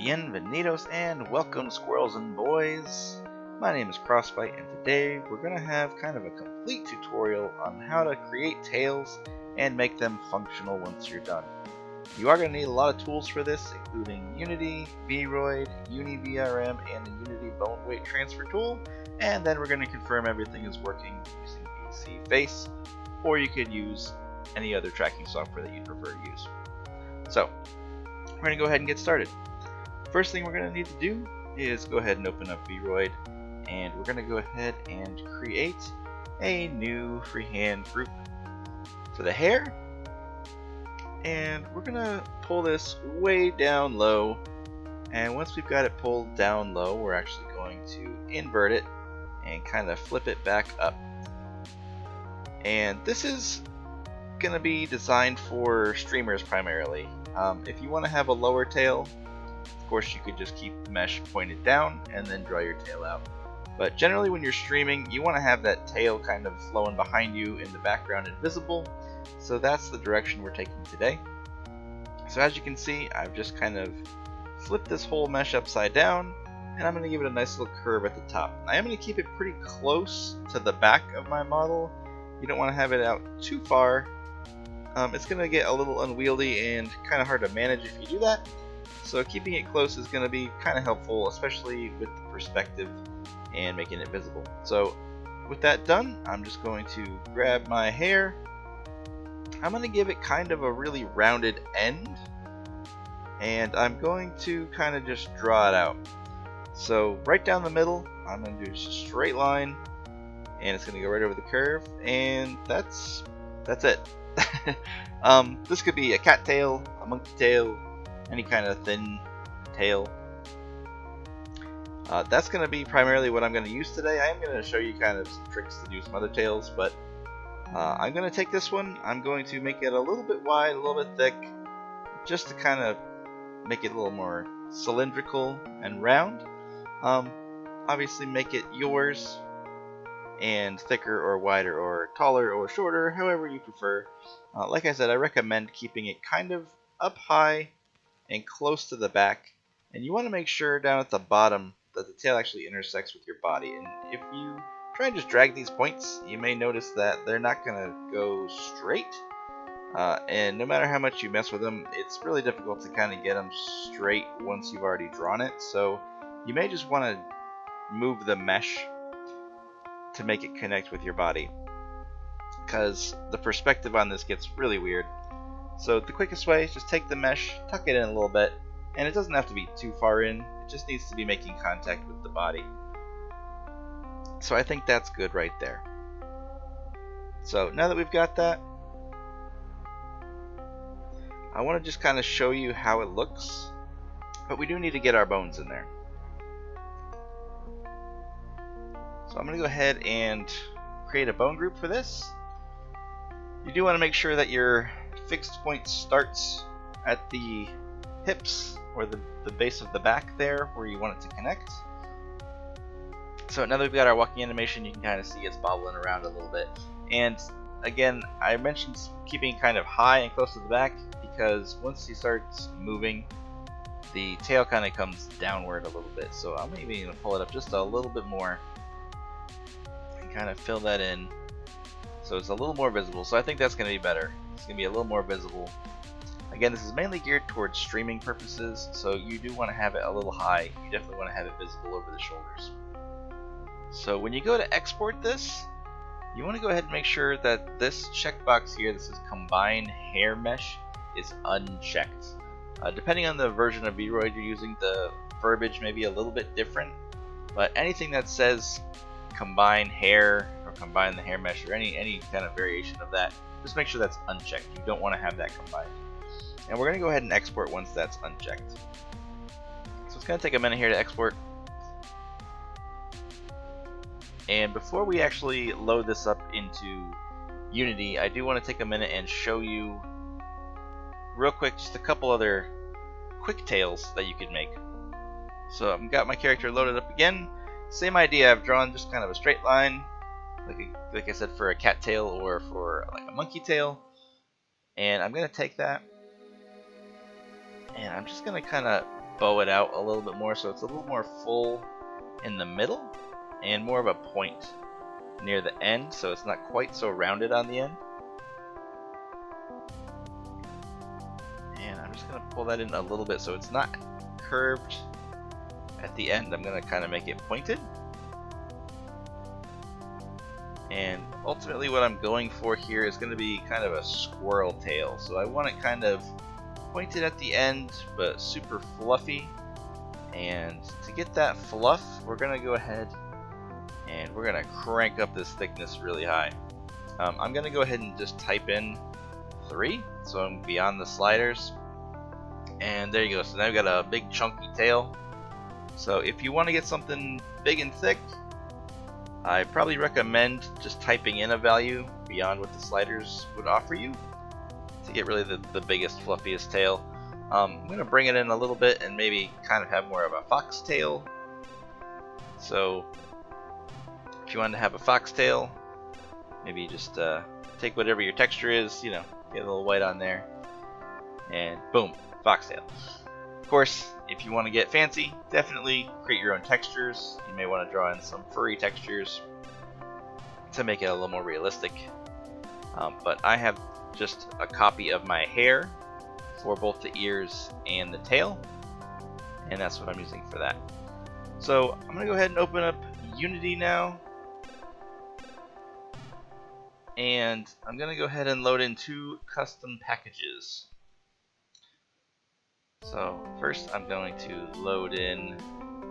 Bienvenidos and welcome, squirrels and boys. My name is Crossbite, and today we're going to have kind of a complete tutorial on how to create tails and make them functional once you're done. You are going to need a lot of tools for this, including Unity, VRoid, UniVRM, and the Unity bone weight transfer tool, and then we're going to confirm everything is working using VSeeface, or you could use any other tracking software that you'd prefer to use. So, we're going to go ahead and get started. First thing we're going to need to do is go ahead and open up VRoid, and we're going to go ahead and create a new freehand group for the hair, and we're going to pull this way down low, and once we've got it pulled down low, we're actually going to invert it and kind of flip it back up. And this is going to be designed for streamers primarily. If you want to have a lower tail, of course you could just keep the mesh pointed down and then draw your tail out. But generally when you're streaming, you want to have that tail kind of flowing behind you in the background and visible. So that's the direction we're taking today. So as you can see, I've just kind of flipped this whole mesh upside down, and I'm going to give it a nice little curve at the top. I am going to keep it pretty close to the back of my model. You don't want to have it out too far. It's going to get a little unwieldy and kind of hard to manage if you do that. So keeping it close is going to be kind of helpful, especially with the perspective and making it visible. So with that done, I'm just going to grab my hair. I'm going to give it kind of a really rounded end, and I'm going to kind of just draw it out. So right down the middle, I'm going to do just a straight line, and it's going to go right over the curve, and that's it. This could be a cat tail, a monkey tail, any kind of thin tail. That's going to be primarily what I'm going to use today. I am going to show you kind of some tricks to do some other tails, but I'm going to take this one. I'm going to make it a little bit wide, a little bit thick, just to kind of make it a little more cylindrical and round. Obviously make it yours, and thicker or wider or taller or shorter, however you prefer. Like I said, I recommend keeping it kind of up high and close to the back, and you want to make sure down at the bottom that the tail actually intersects with your body. And if you try and just drag these points, you may notice that they're not going to go straight, and no matter how much you mess with them, it's really difficult to kind of get them straight once you've already drawn it. So you may just want to move the mesh to make it connect with your body, because the perspective on this gets really weird. So the quickest way is just take the mesh, tuck it in a little bit, and it doesn't have to be too far in, it just needs to be making contact with the body. So I think that's good right there. So now that we've got that, I want to just kind of show you how it looks, but we do need to get our bones in there. So I'm going to go ahead and create a bone group for this. You do want to make sure that your fixed point starts at the hips or the base of the back there where you want it to connect. So now that we've got our walking animation, you can kind of see it's bobbling around a little bit. And again, I mentioned keeping it kind of high and close to the back, because once he starts moving, the tail kind of comes downward a little bit. So I'm maybe going to pull it up just a little bit more, kind of fill that in so it's a little more visible. So I think that's going to be better. It's going to be a little more visible. Again, this is mainly geared towards streaming purposes, so you do want to have it a little high. You definitely want to have it visible over the shoulders. So when you go to export this, you want to go ahead and make sure that this checkbox here that says combine hair mesh is unchecked. Depending on the version of VRoid you're using, the verbiage may be a little bit different, but anything that says combine hair or combine the hair mesh or any kind of variation of that, just make sure that's unchecked. You don't want to have that combined. And we're going to go ahead and export once that's unchecked. So it's going to take a minute here to export. And before we actually load this up into Unity, I do want to take a minute and show you real quick just a couple other quick tails that you could make. So I've got my character loaded up again. Same idea, I've drawn just kind of a straight line, like I said, for a cat tail or for like a monkey tail. And I'm going to take that, and I'm just going to kind of bow it out a little bit more so it's a little more full in the middle and more of a point near the end, so it's not quite so rounded on the end. And I'm just going to pull that in a little bit so it's not curved at the end. I'm going to kind of make it pointed. And ultimately what I'm going for here is going to be kind of a squirrel tail. So I want it kind of pointed at the end but super fluffy. And to get that fluff, we're going to go ahead and we're going to crank up this thickness really high. I'm going to go ahead and just type in 3, so I'm beyond the sliders. And there you go. So now I've got a big chunky tail. So if you want to get something big and thick, I probably recommend just typing in a value beyond what the sliders would offer you to get really the biggest, fluffiest tail. I'm going to bring it in a little bit and maybe kind of have more of a foxtail. So if you want to have a foxtail, maybe just take whatever your texture is, you know, get a little white on there, and boom, foxtail. Of course, if you want to get fancy, definitely create your own textures. You may want to draw in some furry textures to make it a little more realistic. But I have just a copy of my hair for both the ears and the tail, and that's what I'm using for that. So I'm going to go ahead and open up Unity now. And I'm going to go ahead and load in 2 custom packages. So first I'm going to load in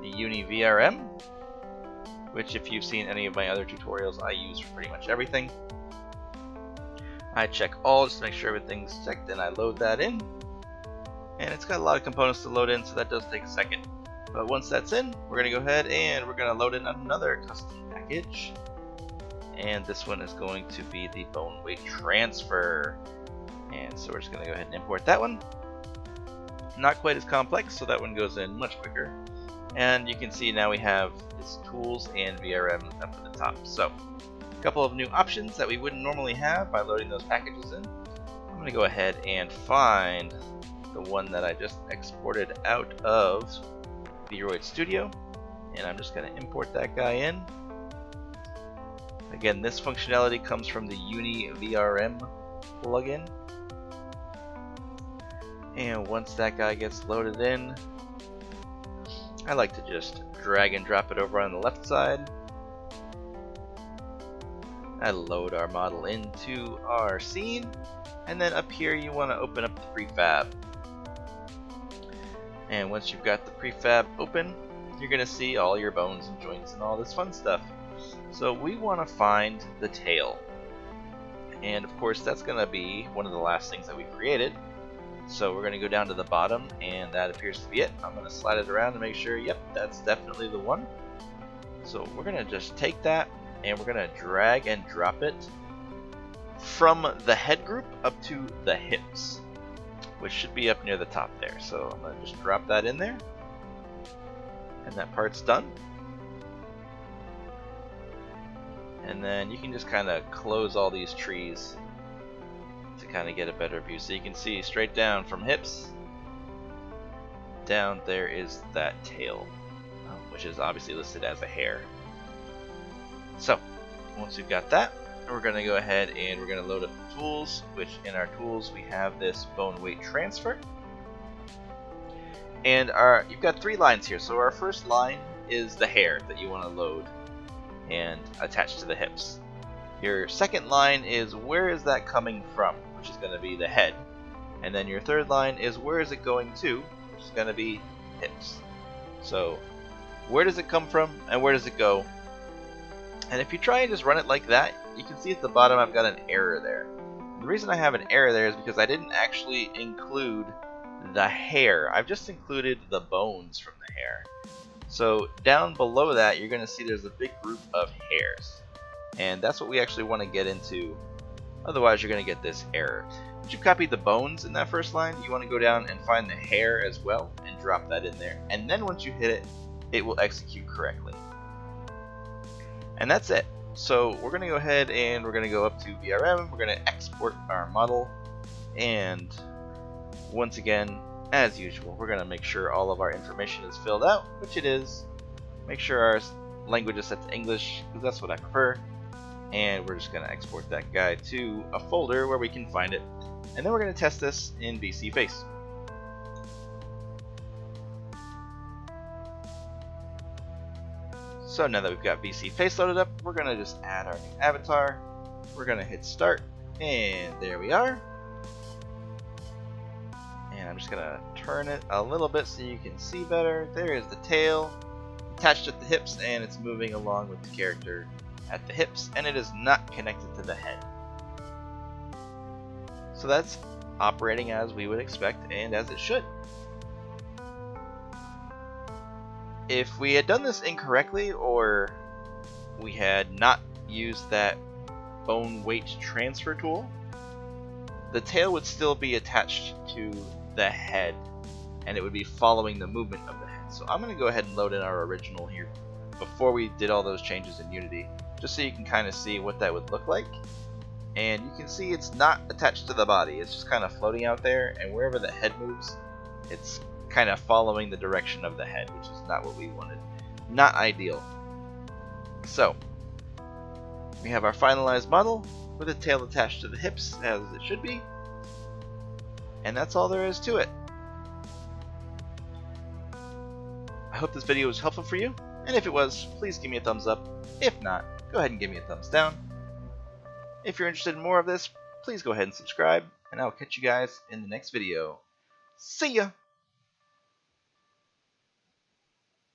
the UniVRM, which if you've seen any of my other tutorials, I use for pretty much everything. I check all just to make sure everything's checked, and I load that in. And it's got a lot of components to load in, so that does take a second. But once that's in, we're going to go ahead and we're going to load in another custom package. And this one is going to be the bone weight transfer. And so we're just going to go ahead and import that one. Not quite as complex, so that one goes in much quicker. And you can see now we have this tools and VRM up at the top. So a couple of new options that we wouldn't normally have by loading those packages in. I'm going to go ahead and find the one that I just exported out of VRoid Studio, and I'm just going to import that guy in. Again, this functionality comes from the UniVRM plugin. And once that guy gets loaded in, I like to just drag and drop it over on the left side. I load our model into our scene, and then up here you want to open up the prefab. And once you've got the prefab open, you're going to see all your bones and joints and all this fun stuff. So we want to find the tail. And of course that's going to be one of the last things that we created. So we're going to go down to the bottom, and that appears to be it. I'm going to slide it around to make sure, yep, that's definitely the one. So we're going to just take that, and we're going to drag and drop it from the head group up to the hips, which should be up near the top there. So I'm going to just drop that in there, and that part's done. And then you can just kind of close all these trees to kind of get a better view. So you can see straight down from hips down there is that tail, which is obviously listed as a hair. So once we've got that, we're going to go ahead and we're going to load up the tools, which in our tools we have this bone weight transfer. And you've got 3 lines here. So our first line is the hair that you want to load and attach to the hips. Your second line is where is that coming from, which is going to be the head. And then your third line is where is it going to, which is going to be hips. So where does it come from and where does it go? And if you try and just run it like that, you can see at the bottom I've got an error there. The reason I have an error there is because I didn't actually include the hair. I've just included the bones from the hair. So down below that, you're going to see there's a big group of hairs. And that's what we actually want to get into. Otherwise, you're going to get this error. Once you've copied the bones in that first line, you want to go down and find the hair as well and drop that in there. And then once you hit it, it will execute correctly. And that's it. So we're going to go ahead and we're going to go up to VRM. We're going to export our model. And once again, As usual, we're going to make sure all of our information is filled out, which it is. Make sure our language is set to English, because that's what I prefer. And we're just going to export that guy to a folder where we can find it. And then we're going to test this in VSeeface. So now that we've got VSeeface loaded up, we're going to just add our new avatar. We're going to hit start, and there we are. And I'm just going to turn it a little bit so you can see better. There is the tail attached at the hips, and it's moving along with the character at the hips, and it is not connected to the head. So that's operating as we would expect and as it should. If we had done this incorrectly, or we had not used that bone weight transfer tool, the tail would still be attached to the head, and it would be following the movement of the head. So I'm going to go ahead and load in our original here before we did all those changes in Unity, just so you can kind of see what that would look like. And you can see it's not attached to the body, it's just kind of floating out there, and wherever the head moves, it's kind of following the direction of the head, which is not what we wanted. Not ideal. So, we have our finalized model with a tail attached to the hips as it should be. And that's all there is to it. I hope this video was helpful for you, and if it was, please give me a thumbs up. If not, go ahead and give me a thumbs down. If you're interested in more of this, please go ahead and subscribe, and I'll catch you guys in the next video. See ya!